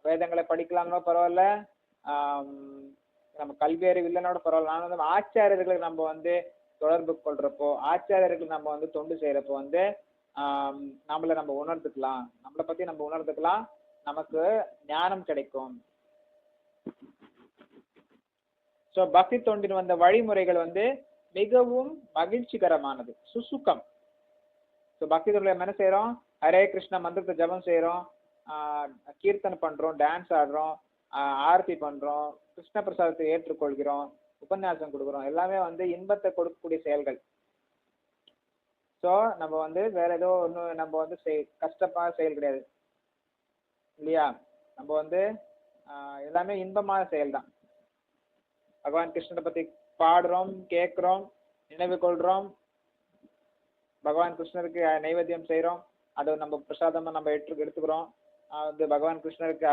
வேதங்களை படிக்கலாம்னோ பரவாயில்ல, நம்ம கல்வி அறிவு இல்லைனோட பரவாயில்ல. நான் வந்து ஆச்சாரியர்களுக்கு நம்ம வந்து தொடர்பு கொள்றப்போ, ஆச்சாரியர்களுக்கு நம்ம வந்து தொண்டு செய்யறப்போ வந்து நம்மளை நம்ம உணர்ந்துக்கலாம், நம்மளை பத்தி நம்ம உணர்ந்துக்கலாம், நமக்கு ஞானம் கிடைக்கும். ஸோ பக்தி தொண்டின் வந்த வழிமுறைகள் வந்து மிகவும் மகிழ்ச்சிகரமானது, சுசுக்கம். ஸோ பக்தி தொண்டில் என்ன செய்யறோம்? ஹரே கிருஷ்ணா மந்திரத்தை ஜபம் செய்யறோம், கீர்த்தனை பண்றோம், டான்ஸ் ஆடுறோம், ஆரத்தி பண்றோம், கிருஷ்ண பிரசாதத்தை ஏற்றுக்கொள்கிறோம், உபன்யாசம் கொடுக்குறோம். எல்லாமே வந்து இன்பத்தை கொடுக்கக்கூடிய செயல்கள். ஸோ நம்ம வந்து வேற ஏதோ ஒன்று நம்ம வந்து கஷ்டமான செயல் கிடையாது இல்லையா? நம்ம வந்து எல்லாமே இன்பமான செயல் தான். பகவான் கிருஷ்ணரை பத்தி பாடுறோம், கேட்கிறோம், நினைவு கொள்றோம், பகவான் கிருஷ்ணருக்கு நைவேத்தியம் செய்யறோம், அதை நம்ம பிரசாதமா நம்ம எடுத்துக்கிறோம். அது பகவான் கிருஷ்ணருக்கு